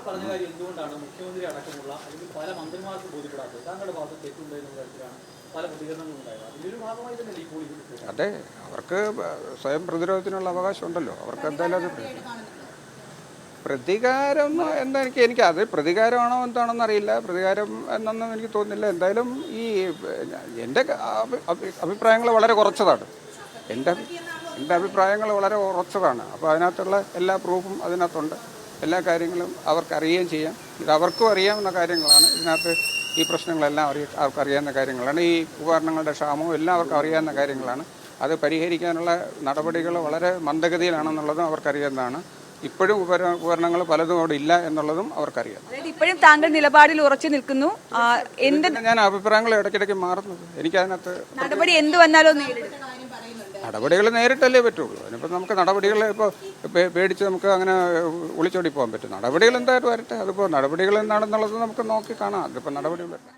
പറഞ്ഞ കാര്യം എന്തുകൊണ്ടാണ് മുഖ്യമന്ത്രി അടക്കമുള്ള അല്ലെങ്കിൽ പല മന്ത്രിമാർക്കും ബോധ്യപ്പെടാത്തത്? താങ്കളുടെ ഭാഗത്ത് തെറ്റുണ്ടെന്ന തരത്തിലാണ് പല പ്രതികരണങ്ങളും ഉണ്ടായത്. അതിൻ്റെ ഒരു ഭാഗമായി തന്നെ ഈ പോളിംഗ്. അതെ, അവർക്ക് സ്വയം പ്രതിരോധത്തിനുള്ള അവകാശം ഉണ്ടല്ലോ. അവർക്ക് എന്തായാലും അത് പ്രതികാരം എന്താ എനിക്ക് അത് പ്രതികാരമാണോ എന്താണെന്ന് അറിയില്ല. പ്രതികാരം എന്നൊന്നും എനിക്ക് തോന്നുന്നില്ല. എന്തായാലും ഈ എൻ്റെ അഭിപ്രായങ്ങൾ വളരെ കുറച്ചതാണ്. എൻ്റെ അഭിപ്രായങ്ങൾ വളരെ ഉറച്ചതാണ്. അപ്പോൾ അതിനകത്തുള്ള എല്ലാ പ്രൂഫും അതിനകത്തുണ്ട്. എല്ലാ കാര്യങ്ങളും അവർക്കറിയുകയും ചെയ്യാം. ഇത് അവർക്കും അറിയാവുന്ന കാര്യങ്ങളാണ്. ഇതിനകത്ത് ഈ പ്രശ്നങ്ങളെല്ലാം അവർക്കറിയാവുന്ന കാര്യങ്ങളാണ്. ഈ ഉപകരണങ്ങളുടെ ക്ഷാമവും എല്ലാം അവർക്ക് അറിയാവുന്ന കാര്യങ്ങളാണ്. അത് പരിഹരിക്കാനുള്ള നടപടികൾ വളരെ മന്ദഗതിയിലാണെന്നുള്ളതും അവർക്കറിയാവുന്നതാണ്. ഇപ്പോഴും ഉപകരണങ്ങൾ പലതും അവിടെ ഇല്ല എന്നുള്ളതും അവർക്കറിയാം. ഇപ്പോഴും താങ്കൾ നിലപാടിൽ ഉറച്ചു നിൽക്കുന്നു. ഞാൻ അഭിപ്രായങ്ങൾ ഇടയ്ക്കിടയ്ക്ക് മാറുന്നത്. എനിക്കതിനകത്ത് നടപടി എന്ത് വന്നാലും നടപടികൾ നേരിട്ടല്ലേ പറ്റുള്ളൂ. അതിനിപ്പോൾ നമുക്ക് നടപടികൾ ഇപ്പോൾ പേടിച്ച് നമുക്ക് അങ്ങനെ ഒളിച്ചോടി പോകാൻ പറ്റും. നടപടികൾ എന്തായാലും വരട്ടെ. അതിപ്പോൾ നടപടികൾ എന്താണെന്നുള്ളത് നമുക്ക് നോക്കി കാണാം. അതിപ്പോൾ നടപടികൾ വരട്ടെ.